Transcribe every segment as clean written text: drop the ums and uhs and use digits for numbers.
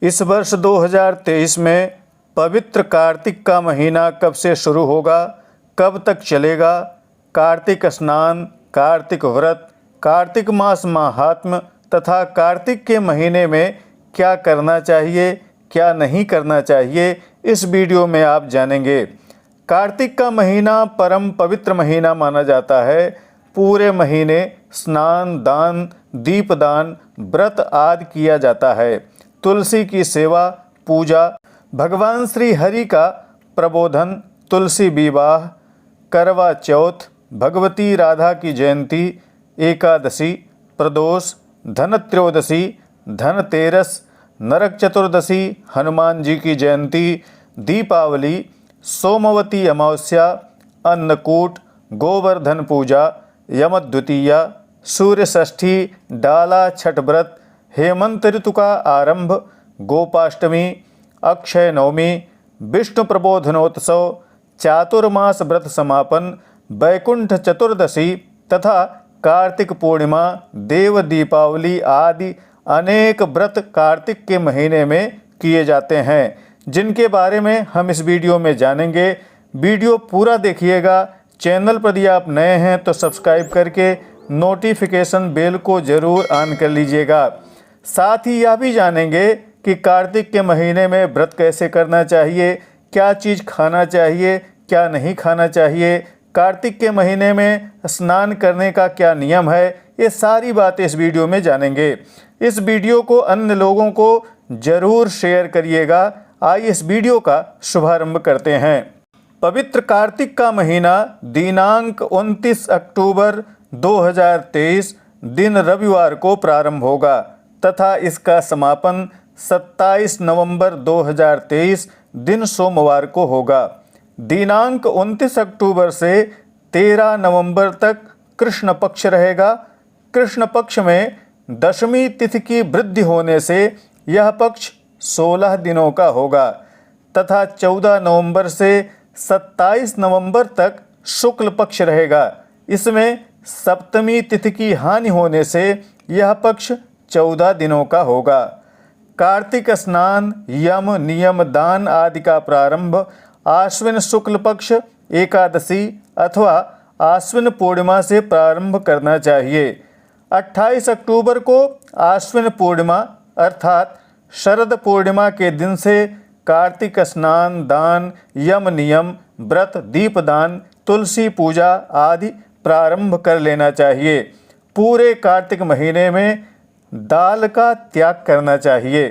इस वर्ष 2023 में पवित्र कार्तिक का महीना कब से शुरू होगा, कब तक चलेगा, कार्तिक स्नान, कार्तिक व्रत, कार्तिक मास महात्म्य तथा कार्तिक के महीने में क्या करना चाहिए, क्या नहीं करना चाहिए, इस वीडियो में आप जानेंगे। कार्तिक का महीना परम पवित्र महीना माना जाता है। पूरे महीने स्नान, दान, दीपदान, व्रत आदि किया जाता है। तुलसी की सेवा, पूजा, भगवान श्री हरि का प्रबोधन, तुलसी विवाह, करवा चौथ, भगवती राधा की जयंती, एकादशी, प्रदोष, धनत्रयोदशी, धनतेरस, नरक चतुर्दशी, हनुमान जी की जयंती, दीपावली, सोमवती अमावस्या, अन्नकूट, गोवर्धन पूजा, यमद्वितीया, सूर्य षष्ठी, डाला छठ व्रत, हेमंत ऋतु का आरंभ, गोपाष्टमी, अक्षय नवमी, विष्णु प्रबोधनोत्सव, चातुर्मास व्रत समापन, वैकुंठ चतुर्दशी तथा कार्तिक पूर्णिमा, देव दीपावली आदि अनेक व्रत कार्तिक के महीने में किए जाते हैं, जिनके बारे में हम इस वीडियो में जानेंगे। वीडियो पूरा देखिएगा। चैनल पर यदि आप नए हैं तो सब्सक्राइब करके नोटिफिकेशन बेल को ज़रूर ऑन कर लीजिएगा। साथ ही यह भी जानेंगे कि कार्तिक के महीने में व्रत कैसे करना चाहिए, क्या चीज़ खाना चाहिए, क्या नहीं खाना चाहिए, कार्तिक के महीने में स्नान करने का क्या नियम है, ये सारी बातें इस वीडियो में जानेंगे। इस वीडियो को अन्य लोगों को ज़रूर शेयर करिएगा। आइए इस वीडियो का शुभारंभ करते हैं। पवित्र कार्तिक का महीना दिनांक 29 अक्टूबर 2023 दिन रविवार को प्रारंभ होगा तथा इसका समापन 27 नवंबर 2023 दिन सोमवार को होगा। दिनांक 29 अक्टूबर से 13 नवंबर तक कृष्ण पक्ष रहेगा। कृष्ण पक्ष में दशमी तिथि की वृद्धि होने से यह पक्ष 16 दिनों का होगा तथा 14 नवंबर से 27 नवंबर तक शुक्ल पक्ष रहेगा। इसमें सप्तमी तिथि की हानि होने से यह पक्ष 14 दिनों का होगा। कार्तिक स्नान, यम, नियम, दान आदि का प्रारंभ आश्विन शुक्ल पक्ष एकादशी अथवा आश्विन पूर्णिमा से प्रारंभ करना चाहिए। 28 अक्टूबर को आश्विन पूर्णिमा अर्थात शरद पूर्णिमा के दिन से कार्तिक स्नान, दान, यम नियम, व्रत, दीपदान, तुलसी पूजा आदि प्रारंभ कर लेना चाहिए। पूरे कार्तिक महीने में दाल का त्याग करना चाहिए।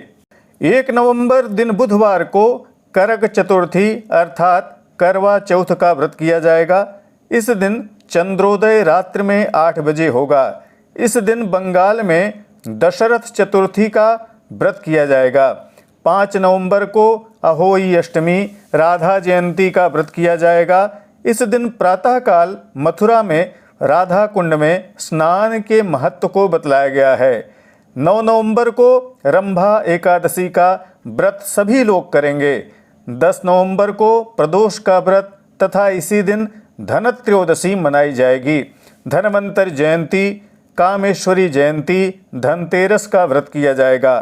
1 नवंबर दिन बुधवार को करक चतुर्थी अर्थात करवा चौथ का व्रत किया जाएगा। इस दिन चंद्रोदय रात्रि में 8 बजे होगा। इस दिन बंगाल में दशरथ चतुर्थी का व्रत किया जाएगा। 5 नवंबर को अहोई अष्टमी राधा जयंती का व्रत किया जाएगा। इस दिन प्रातःकाल मथुरा में राधा कुंड में स्नान के महत्व को बतलाया गया है। 9 नवंबर को रंभा एकादशी का व्रत सभी लोग करेंगे। 10 नवंबर को प्रदोष का व्रत तथा इसी दिन धनत्रयोदशी मनाई जाएगी। धनवंतरि जयंती, कामेश्वरी जयंती, धनतेरस का व्रत किया जाएगा।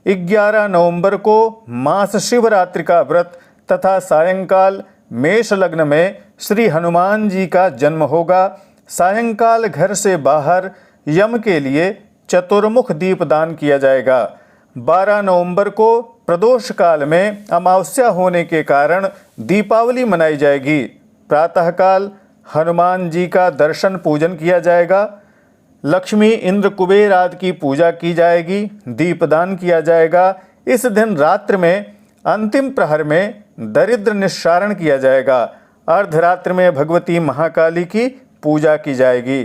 11 नवंबर को मास शिवरात्रि का व्रत तथा सायंकाल मेष लग्न में श्री हनुमान जी का जन्म होगा। सायंकाल घर से बाहर यम के लिए चतुर्मुख दीपदान किया जाएगा। 12 नवंबर को प्रदोष काल में अमावस्या होने के कारण दीपावली मनाई जाएगी। प्रातःकाल हनुमान जी का दर्शन पूजन किया जाएगा। लक्ष्मी, इंद्र, कुबेर आदि की पूजा की जाएगी। दीपदान किया जाएगा। इस दिन रात्रि में अंतिम प्रहर में दरिद्र निस्सारण किया जाएगा। अर्धरात्रि में भगवती महाकाली की पूजा की जाएगी।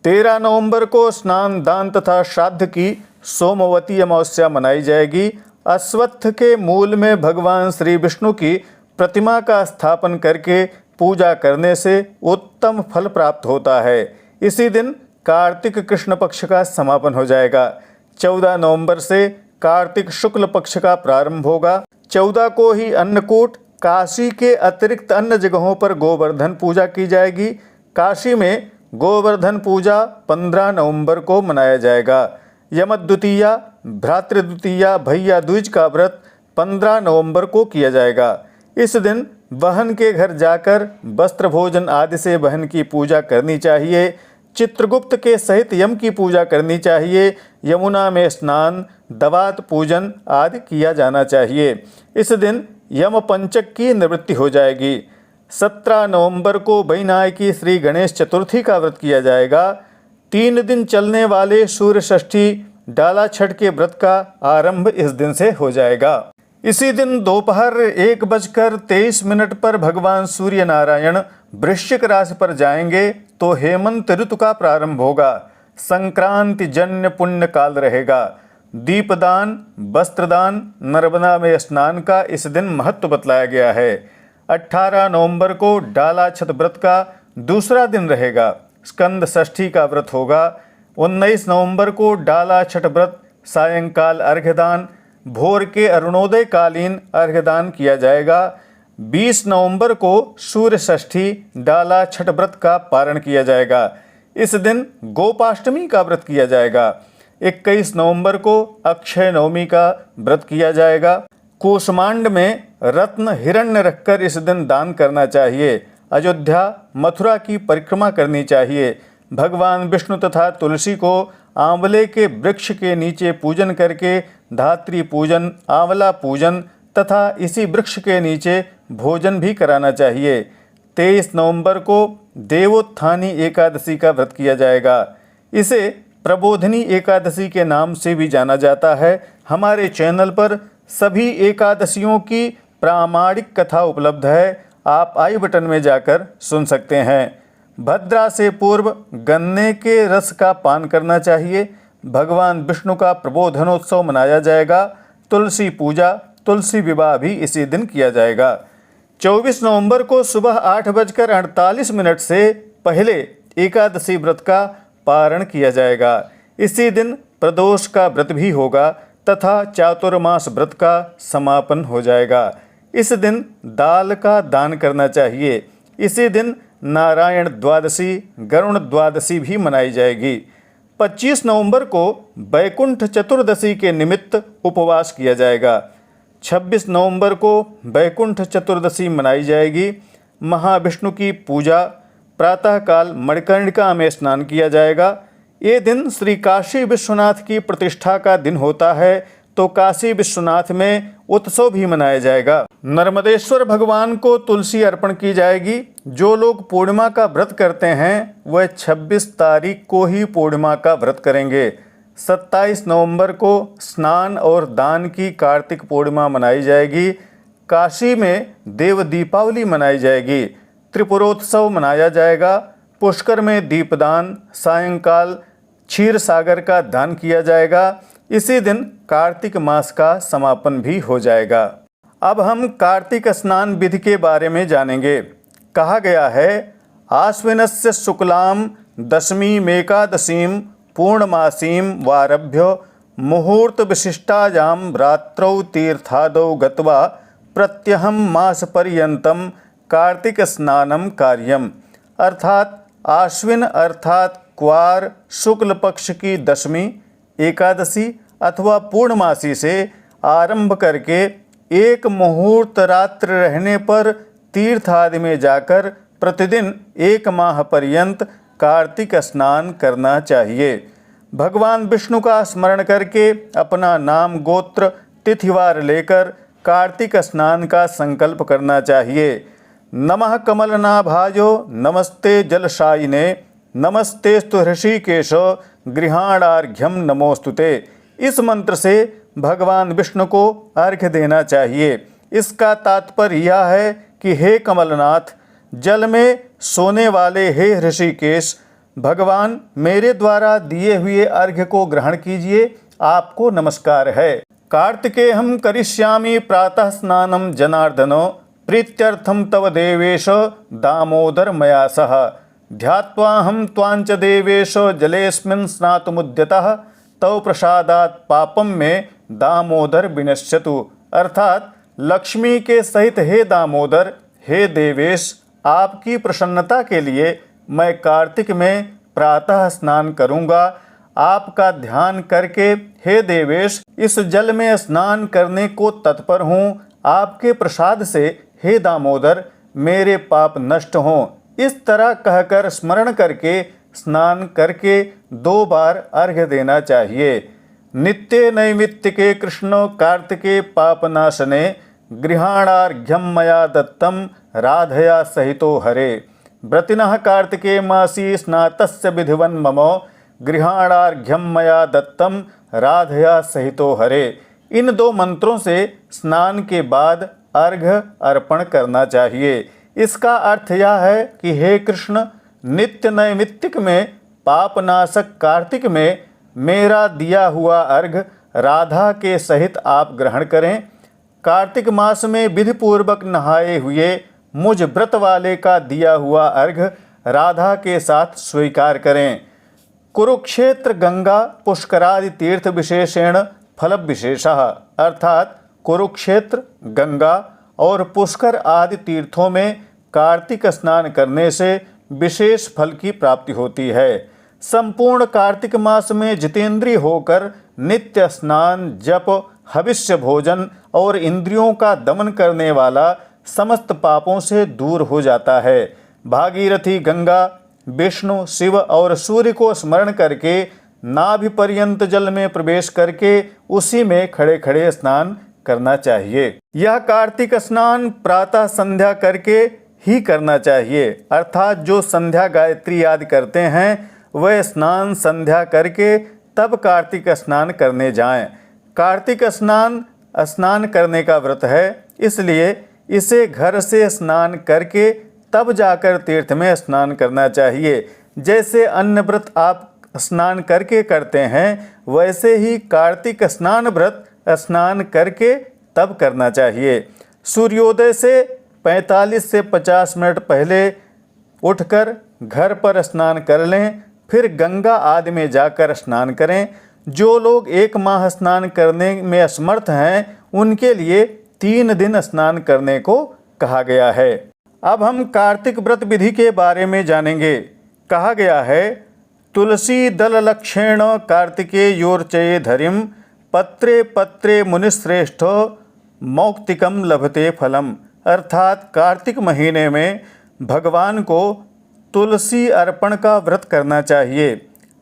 13 नवंबर को स्नान, दान तथा श्राद्ध की सोमवती अमावस्या मनाई जाएगी। अश्वत्थ के मूल में भगवान श्री विष्णु की प्रतिमा का स्थापन करके पूजा करने से उत्तम फल प्राप्त होता है। इसी दिन कार्तिक कृष्ण पक्ष का समापन हो जाएगा। 14 नवंबर से कार्तिक शुक्ल पक्ष का प्रारंभ होगा। 14 को ही अन्नकूट, काशी के अतिरिक्त अन्य जगहों पर गोवर्धन पूजा की जाएगी। काशी में गोवर्धन पूजा 15 नवंबर को मनाया जाएगा। यमद्वितीया भ्रातृद्वितीया भैया दूज का व्रत 15 नवंबर को किया जाएगा। इस दिन बहन के घर जाकर वस्त्र भोजन आदि से बहन की पूजा करनी चाहिए। चित्रगुप्त के सहित यम की पूजा करनी चाहिए। यमुना में स्नान, दवात पूजन आदि किया जाना चाहिए। इस दिन यम पंचक की निवृत्ति हो जाएगी। 17 नवंबर को वैनायकी श्री गणेश चतुर्थी का व्रत किया जाएगा। 3 दिन चलने वाले सूर्य षष्ठी डाला छठ के व्रत का आरंभ इस दिन से हो जाएगा। इसी दिन दोपहर 1:23 पर भगवान सूर्य नारायण वृश्चिक राशि पर जाएंगे तो हेमंत ऋतु का प्रारंभ होगा। संक्रांति जन्य पुण्य काल रहेगा। दीपदान, वस्त्रदान, नर्मदा में स्नान का इस दिन महत्व बतलाया गया है। 18 नवंबर को डाला छठ व्रत का दूसरा दिन रहेगा। स्कंद षष्ठी का व्रत होगा। 19 नवंबर को डाला छठ व्रत सायंकाल अर्घ्यदान, भोर के अरुणोदय कालीन अर्घ्यदान किया जाएगा। 20 नवंबर को सूर्य षष्ठी डाला छठ व्रत का पारण किया जाएगा। इस दिन गोपाष्टमी का व्रत किया जाएगा। 21 नवंबर को अक्षय नवमी का व्रत किया जाएगा। कूष्मांड में रत्न हिरण्य रखकर इस दिन दान करना चाहिए। अयोध्या मथुरा की परिक्रमा करनी चाहिए। भगवान विष्णु तथा तुलसी को आंवले के वृक्ष के नीचे पूजन करके धात्री पूजन, आंवला पूजन तथा इसी वृक्ष के नीचे भोजन भी कराना चाहिए। 23 नवंबर को देवोत्थानी एकादशी का व्रत किया जाएगा। इसे प्रबोधिनी एकादशी के नाम से भी जाना जाता है। हमारे चैनल पर सभी एकादशियों की प्रामाणिक कथा उपलब्ध है। आप आई बटन में जाकर सुन सकते हैं। भद्रा से पूर्व गन्ने के रस का पान करना चाहिए। भगवान विष्णु का प्रबोधनोत्सव मनाया जाएगा। तुलसी पूजा, तुलसी विवाह भी इसी दिन किया जाएगा। 24 नवंबर को सुबह 8:48 से पहले एकादशी व्रत का पारण किया जाएगा। इसी दिन प्रदोष का व्रत भी होगा तथा चातुर्मास व्रत का समापन हो जाएगा। इस दिन दाल का दान करना चाहिए। इसी दिन नारायण द्वादशी, गरुण द्वादशी भी मनाई जाएगी। 25 नवंबर को वैकुंठ चतुर्दशी के निमित्त उपवास किया जाएगा। 26 नवंबर को वैकुंठ चतुर्दशी मनाई जाएगी। महाविष्णु की पूजा, प्रातःकाल मणिकर्णिका में स्नान किया जाएगा। ये दिन श्री काशी विश्वनाथ की प्रतिष्ठा का दिन होता है तो काशी विश्वनाथ में उत्सव भी मनाया जाएगा। नर्मदेश्वर भगवान को तुलसी अर्पण की जाएगी। जो लोग पूर्णिमा का व्रत करते हैं वह 26 तारीख को ही पूर्णिमा का व्रत करेंगे। 27 नवंबर को स्नान और दान की कार्तिक पूर्णिमा मनाई जाएगी। काशी में देव दीपावली मनाई जाएगी। त्रिपुरोत्सव मनाया जाएगा। पुष्कर में दीपदान, सायंकाल क्षीर सागर का दान किया जाएगा। इसी दिन कार्तिक मास का समापन भी हो जाएगा। अब हम कार्तिक स्नान विधि के बारे में जानेंगे। कहा गया है, आश्विनस्य शुक्लाम दशमीमेकादशीं पूर्णमासीं वारभ्य मुहूर्त विशिष्टायां रात्रौ तीर्थादौ गत्वा प्रत्यहं मास पर्यंतम कार्तिक स्नानम कार्यम। अर्थात आश्विन अर्थात क्वार शुक्ल पक्ष की दशमी एकादशी अथवा पूर्णमासी से आरंभ करके एक मुहूर्त रात्र रहने पर तीर्थ आदि में जाकर प्रतिदिन 1 माह पर्यंत कार्तिक स्नान करना चाहिए। भगवान विष्णु का स्मरण करके अपना नाम गोत्र तिथिवार लेकर कार्तिक स्नान का संकल्प करना चाहिए। नमः कमलनाभायो नमस्ते जलशायिने नमस्तेस्तु ऋषिकेश गृहाणार्घ्यम नमोस्तुते। इस मंत्र से भगवान विष्णु को अर्घ्य देना चाहिए। इसका तात्पर्य यह है कि हे कमलनाथ, जल में सोने वाले हे ऋषिकेश, भगवान मेरे द्वारा दिए हुए अर्घ्य को ग्रहण कीजिए, आपको नमस्कार है। कार्तिकेयं करिष्यामि प्रातः स्नानं जनार्दनो प्रीत्यर्थम तव देवेश दामोदर मया सह ध्यात्वाहं त्वांच देवेश जलेस्मिन् स्नातुमुद्यतः तव प्रसादात् पापम में दामोदर विनश्यतु। अर्थात लक्ष्मी के सहित हे दामोदर, हे देवेश, आपकी प्रसन्नता के लिए मैं कार्तिक में प्रातः स्नान करूँगा। आपका ध्यान करके हे देवेश इस जल में स्नान करने को तत्पर हूँ। आपके प्रसाद से हे दामोदर मेरे पाप नष्ट हों। इस तरह कहकर स्मरण करके स्नान करके 2 बार अर्घ्य देना चाहिए। नित्य नैमित्तिके कृष्ण कार्तिके पापनाशने गृहाणार्घ्यम मया दत्तम राधया सहितो हरे। व्रतिनः कार्तिके मासी स्नातस्य विधिवन् मम गृहाणार्घ्यम मया दत्तम राधया सहितो हरे। इन 2 मंत्रों से स्नान के बाद अर्घ्य अर्पण करना चाहिए। इसका अर्थ यह है कि हे कृष्ण, नित्य नैमित्तिक में पापनाशक कार्तिक में मेरा दिया हुआ अर्घ्य राधा के सहित आप ग्रहण करें। कार्तिक मास में विधि पूर्वक नहाए हुए मुझ व्रत वाले का दिया हुआ अर्घ्य राधा के साथ स्वीकार करें। कुरुक्षेत्र गंगा पुष्करादि तीर्थ विशेषेण फल विशेषः, अर्थात कुरुक्षेत्र, गंगा और पुष्कर आदि तीर्थों में कार्तिक स्नान करने से विशेष फल की प्राप्ति होती है। संपूर्ण कार्तिक मास में जितेंद्रिय होकर नित्य स्नान, जप, हविष्य भोजन और इंद्रियों का दमन करने वाला समस्त पापों से दूर हो जाता है। भागीरथी गंगा, विष्णु, शिव और सूर्य को स्मरण करके नाभि पर्यंत जल में प्रवेश करके उसी में खड़े खड़े स्नान करना चाहिए। यह कार्तिक स्नान प्रातः संध्या करके ही करना चाहिए, अर्थात जो संध्या गायत्री आदि करते हैं वह स्नान संध्या करके तब कार्तिक स्नान करने जाएं। कार्तिक स्नान करने का व्रत है, इसलिए इसे घर से स्नान करके तब जाकर तीर्थ में स्नान करना चाहिए। जैसे अन्न व्रत आप स्नान करके करते हैं, वैसे ही कार्तिक स्नान व्रत स्नान करके तब करना चाहिए। सूर्योदय से 45 से 50 मिनट पहले उठकर घर पर स्नान कर लें, फिर गंगा आदि में जाकर स्नान करें। जो लोग 1 माह स्नान करने में असमर्थ हैं, उनके लिए 3 दिन स्नान करने को कहा गया है। अब हम कार्तिक व्रत विधि के बारे में जानेंगे। कहा गया है, तुलसी दल लक्षेण कार्तिके योर्चये धरिम पत्रे पत्रे मुनिश्रेष्ठ मौक्तिकम लभते फलम, अर्थात कार्तिक महीने में भगवान को तुलसी अर्पण का व्रत करना चाहिए।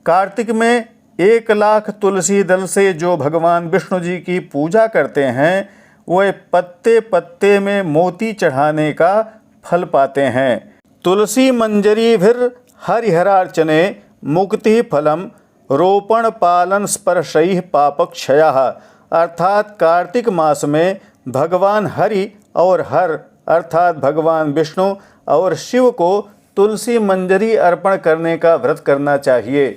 कार्तिक में 1 लाख तुलसी दल से जो भगवान विष्णु जी की पूजा करते हैं, वे पत्ते पत्ते में मोती चढ़ाने का फल पाते हैं। तुलसी मंजरी भीर हरिहरार्चने मुक्ति फलम रोपण पालन स्पर्शैः पापक्षयः, अर्थात कार्तिक मास में भगवान हरि और हर अर्थात भगवान विष्णु और शिव को तुलसी मंजरी अर्पण करने का व्रत करना चाहिए।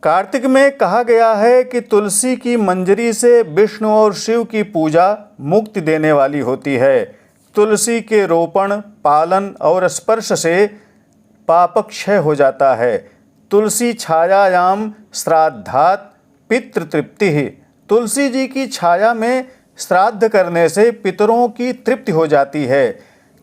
कार्तिक में कहा गया है कि तुलसी की मंजरी से विष्णु और शिव की पूजा मुक्ति देने वाली होती है। तुलसी के रोपण, पालन और स्पर्श से पापक्षय हो जाता है। तुलसी छायायाम श्राद्धात पितृतृप्ति, तुलसी जी की छाया में श्राद्ध करने से पितरों की तृप्ति हो जाती है।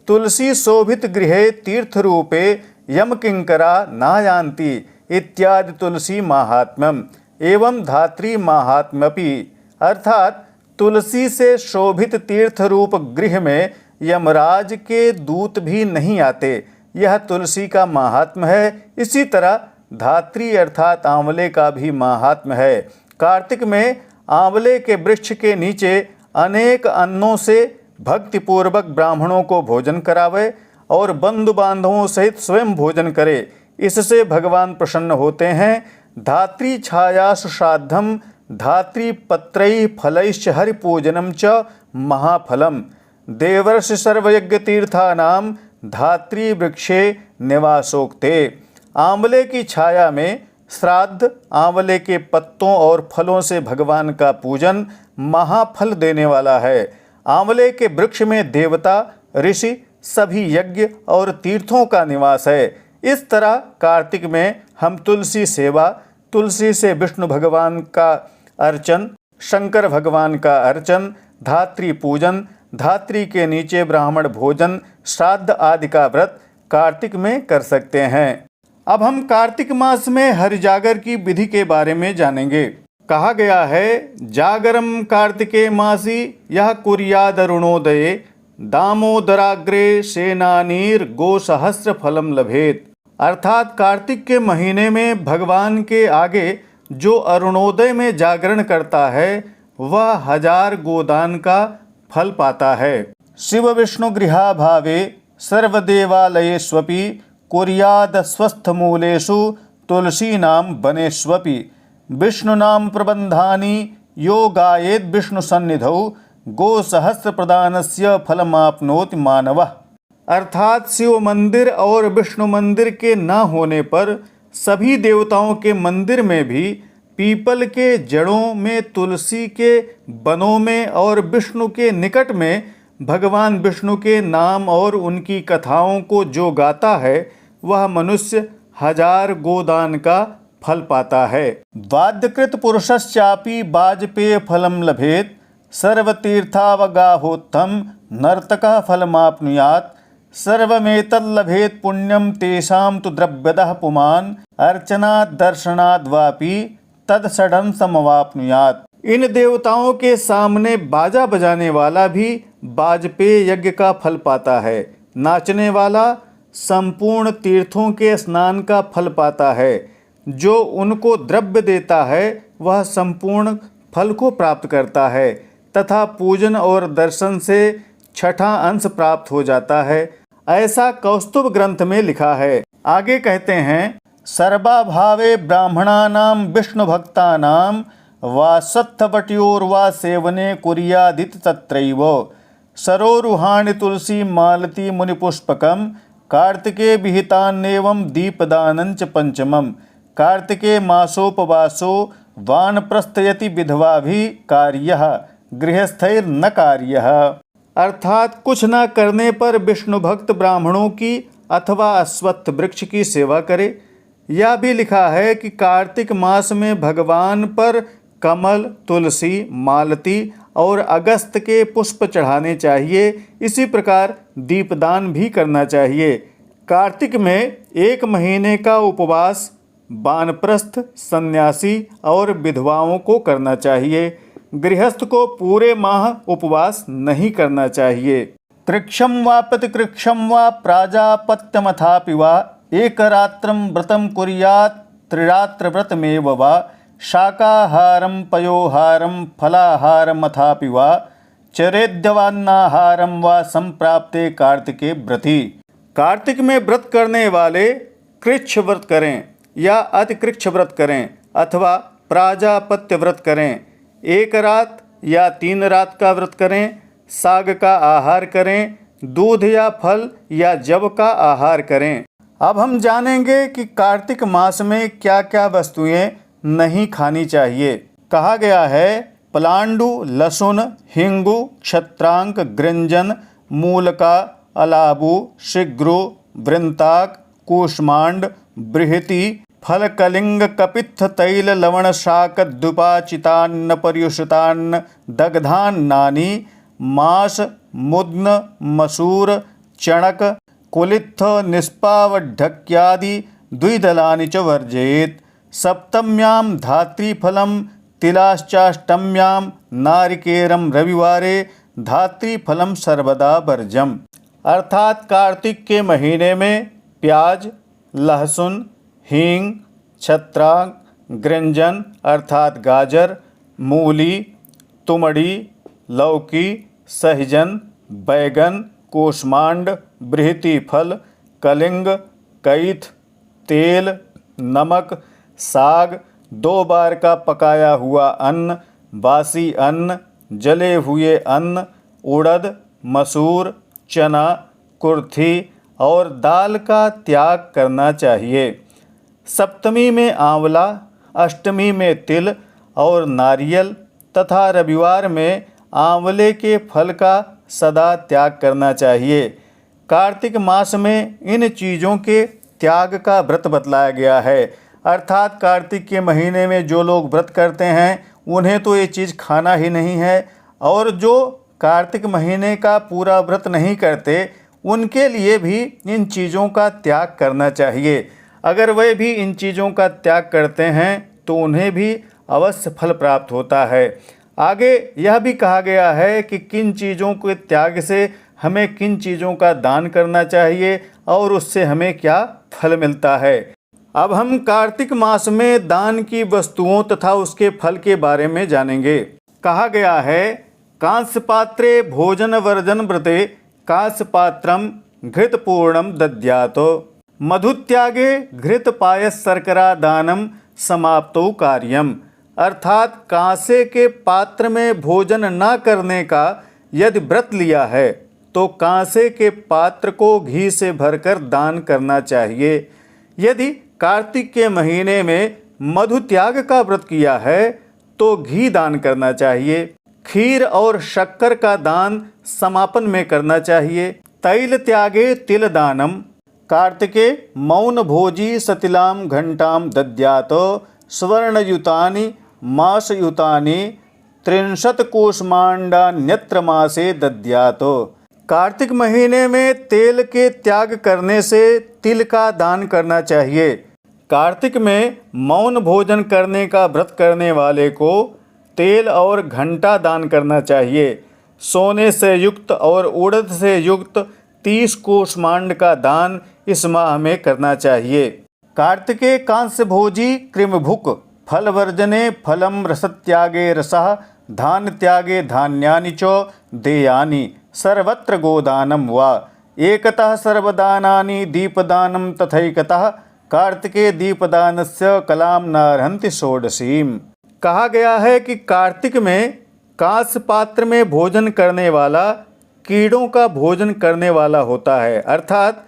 तुलसी शोभित गृहे तीर्थ रूपे यम किंकरा नायान्ति इत्यादि तुलसी महात्म्यम एवं धात्री महात्म्यपि, अर्थात तुलसी से शोभित तीर्थ रूप गृह में यमराज के दूत भी नहीं आते। यह तुलसी का महात्म्य है। इसी तरह धात्री अर्थात आंवले का भी महात्म्य है। कार्तिक में आंवले के वृक्ष के नीचे अनेक अन्नों से भक्तिपूर्वक ब्राह्मणों को भोजन करावे और बंधु बांधवों सहित स्वयं भोजन करे। इससे भगवान प्रसन्न होते हैं। धात्री छायासु श्राद्धम धात्री पत्रैः फलैश्च हरिपूजनम च महाफलम देवर्षि सर्वयज्ञ तीर्थानाम धात्री वृक्षे निवासोक्ते। आंवले की छाया में श्राद्ध, आंवले के पत्तों और फलों से भगवान का पूजन महाफल देने वाला है। आंवले के वृक्ष में देवता, ऋषि, सभी यज्ञ और तीर्थों का निवास है। इस तरह कार्तिक में हम तुलसी सेवा, तुलसी से विष्णु भगवान का अर्चन, शंकर भगवान का अर्चन, धात्री पूजन, धात्री के नीचे ब्राह्मण भोजन, श्राद्ध आदि का व्रत कार्तिक में कर सकते हैं। अब हम कार्तिक मास में हरिजागर की विधि के बारे में जानेंगे। कहा गया है, जागरम कार्तिके मासी यह कुर्याद अरुणोदये दामोदराग्रे सेनानीर गोसहस्र फलम लभेत। अर्थात कार्तिक के महीने में भगवान के आगे जो अरुणोदय में जागरण करता है वह 1000 गोदान का फल पाता है। शिव विष्णु गृहाभावे सर्वदेवालयेष्वपि कुर्याद स्वस्थमूलेषु तुलसीनां वनेष्वपि विष्णुनां प्रबन्धानि यो गायेत् विष्णुसन्निधौ गोसहस्र प्रदानस्य फलमाप्नोति मानवः। अर्थात शिव मंदिर और विष्णु मंदिर के न होने पर सभी देवताओं के मंदिर में भी पीपल के जड़ों में, तुलसी के बनों में और विष्णु के निकट में भगवान विष्णु के नाम और उनकी कथाओं को जो गाता है वह मनुष्य 1000 गोदान का फल पाता है। वाद्यकृत पुरुषश्चापि वाजपेय फलम लभेत सर्वतीर्थावगाहोत्थम नर्तकः फलमाप्नुयात् सर्वमेतल्लभेत पुण्यम तेषां तु द्रव्यदः पुमान् अर्चनात् दर्शनाद् वापि तत्सडं समवाप्नुयात्। इन देवताओं के सामने बाजा बजाने वाला भी वाजपेय यज्ञ का फल पाता है, नाचने वाला संपूर्ण तीर्थों के स्नान का फल पाता है, जो उनको द्रव्य देता है वह संपूर्ण फल को प्राप्त करता है तथा पूजन और दर्शन से 6ठा अंश प्राप्त हो जाता है। ऐसा कौस्तुभ ग्रंथ में लिखा है। आगे कहते हैं, सर्वाभावे ब्राह्मणानां विष्णु भक्तानां वा सत्थवट्योर्वा सेवने कुर्यादिति तत्रैव सरोरुहाणि तुलसी मालती मुनिपुष्पकं कार्तिके विहितान्नेवं दीपदानञ्च पंचमम् कार्तिके मासोपवासो वानप्रस्थयति विधवा भी कार्यः गृहस्थैर्न कार्यः। अर्थात कुछ न करने पर विष्णु भक्त ब्राह्मणों की अथवा अश्वत्थ वृक्ष की सेवा करे। यह भी लिखा है कि कार्तिक मास में भगवान पर कमल, तुलसी, मालती और अगस्त के पुष्प चढ़ाने चाहिए। इसी प्रकार दीपदान भी करना चाहिए। कार्तिक में 1 महीने का उपवास वानप्रस्थ, सन्यासी और विधवाओं को करना चाहिए। गृहस्थ को पूरे माह उपवास नहीं करना चाहिए। त्रिक्षम वा प्रतिकृक्षम वा प्राजापत्यमथापि वा एकरात्रं व्रतं कुर्यात् त्रिरात्र व्रतमेव वा शाकाहारं पयोहारं फलाहारमथापि वा चरेद्यवान्नाहारं वा संप्राप्ते कार्तिके व्रती। कार्तिक में व्रत करने वाले कृच्छ व्रत करें या अतिकृच्छ व्रत करें अथवा प्राजापत्य व्रत करें, 1 रात या 3 रात का व्रत करें, साग का आहार करें, दूध या फल या जव का आहार करें। अब हम जानेंगे कि कार्तिक मास में क्या क्या वस्तुएं नहीं खानी चाहिए। कहा गया है, पलांडु, लहसुन, हिंगु, क्षत्रांक, गृंजन, मूलका, अलाबू, शीघ्रो, वृंताक, कूष्मांड, बृहति, फल, कलिंग, कपित्थ, तैल, लवण, शाक, दुपाचितान्न, पर्युषितान्न, दग्धान्नानि, मांस, मुद्न, मसूर, चणक, कुलित्थ, निष्पावढक्यादि द्विदलानि च वर्जयेत्। सप्तम्यां धात्रीफलं तिलाश्चाष्टम्यां नारिकेरं रविवारे धात्रीफलं सर्वदा वर्जम्। अर्थात कार्तिक के महीने में प्याज, लहसुन, हींग, छत्रांक, गृंजन अर्थात गाजर, मूली, तुमड़ी, लौकी, सहजन, बैगन, कूष्मांड, बृहति फल, कलिंग, कैथ, तेल, नमक, साग, 2 बार का पकाया हुआ अन्न, बासी अन्न, जले हुए अन्न, उड़द, मसूर, चना, कुर्थी और दाल का त्याग करना चाहिए। सप्तमी में आंवला, अष्टमी में तिल और नारियल तथा रविवार में आंवले के फल का सदा त्याग करना चाहिए। कार्तिक मास में इन चीज़ों के त्याग का व्रत बतलाया गया है। अर्थात कार्तिक के महीने में जो लोग व्रत करते हैं उन्हें तो ये चीज़ खाना ही नहीं है, और जो कार्तिक महीने का पूरा व्रत नहीं करते उनके लिए भी इन चीज़ों का त्याग करना चाहिए। अगर वे भी इन चीज़ों का त्याग करते हैं तो उन्हें भी अवश्य फल प्राप्त होता है। आगे यह भी कहा गया है कि किन चीज़ों के त्याग से हमें किन चीज़ों का दान करना चाहिए और उससे हमें क्या फल मिलता है। अब हम कार्तिक मास में दान की वस्तुओं तथा उसके फल के बारे में जानेंगे। कहा गया है, कांस्य पात्रे भोजन वर्जन व्रते कांस्य पात्रम घृत पूर्णम दद्यातो मधुत्यागे घृत पायस शर्करा दानम समाप्तो कार्यम। अर्थात कांसे के पात्र में भोजन न करने का यदि व्रत लिया है तो कांसे के पात्र को घी से भरकर दान करना चाहिए। यदि कार्तिक के महीने में मधु त्याग का व्रत किया है तो घी दान करना चाहिए। खीर और शक्कर का दान समापन में करना चाहिए। तैल त्यागे तिल दानम कार्तिके मौन भोजी सतिलाम घंटाम दद्यातो स्वर्णयुतानि मासयुतानि 30 कूष्मांडान्यत्र मासे दद्यातो। कार्तिक महीने में तेल के त्याग करने से तिल का दान करना चाहिए। कार्तिक में मौन भोजन करने का व्रत करने वाले को तेल और घंटा दान करना चाहिए। सोने से युक्त और उड़द से युक्त 30 कूष्मांड का दान इस माह में करना चाहिए। कार्तिके कांस्य भोजी कृमभुक फल वर्जने फलम रसत्यागे रसः धान त्यागे धान्यानि च देयानि सर्वत्र गोदानम वा एकतः सर्वदानानि दीपदानं तथैकतः कार्तिके दीपदानस्य कलाम नारहन्ति षोडशीम। कहा गया है कि कार्तिक में कांस्य पात्र में भोजन करने वाला कीड़ों का भोजन करने वाला होता है। अर्थात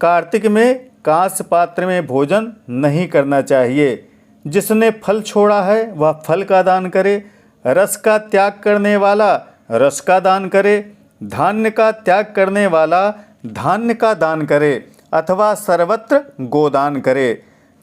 कार्तिक में कांस्य पात्र में भोजन नहीं करना चाहिए। जिसने फल छोड़ा है वह फल का दान करे, रस का त्याग करने वाला रस का दान करे, धान्य का त्याग करने वाला धान्य का दान करे अथवा सर्वत्र गोदान करे।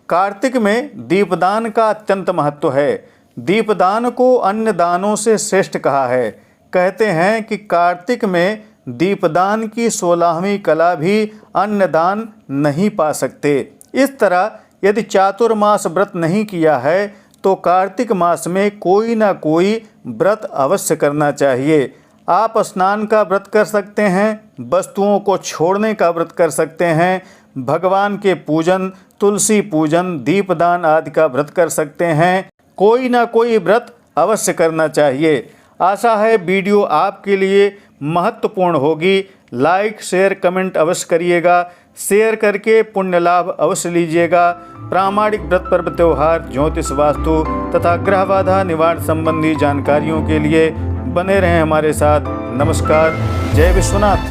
कार्तिक में दीपदान का अत्यंत महत्व है। दीपदान को अन्य दानों से श्रेष्ठ कहा है। कहते हैं कि कार्तिक में दीपदान की 16वीं कला भी अन्य दान नहीं पा सकते। इस तरह यदि चातुर्मास व्रत नहीं किया है तो कार्तिक मास में कोई ना कोई व्रत अवश्य करना चाहिए। आप स्नान का व्रत कर सकते हैं, वस्तुओं को छोड़ने का व्रत कर सकते हैं, भगवान के पूजन, तुलसी पूजन, दीपदान आदि का व्रत कर सकते हैं। कोई ना कोई व्रत अवश्य करना चाहिए। आशा है वीडियो आपके लिए महत्वपूर्ण होगी। लाइक शेयर कमेंट अवश्य करिएगा। शेयर करके पुण्य लाभ अवश्य लीजिएगा। प्रामाणिक व्रत पर्व त्यौहार, ज्योतिष, वास्तु तथा ग्रह बाधा निवारण संबंधी जानकारियों के लिए बने रहें हमारे साथ। नमस्कार। जय विश्वनाथ।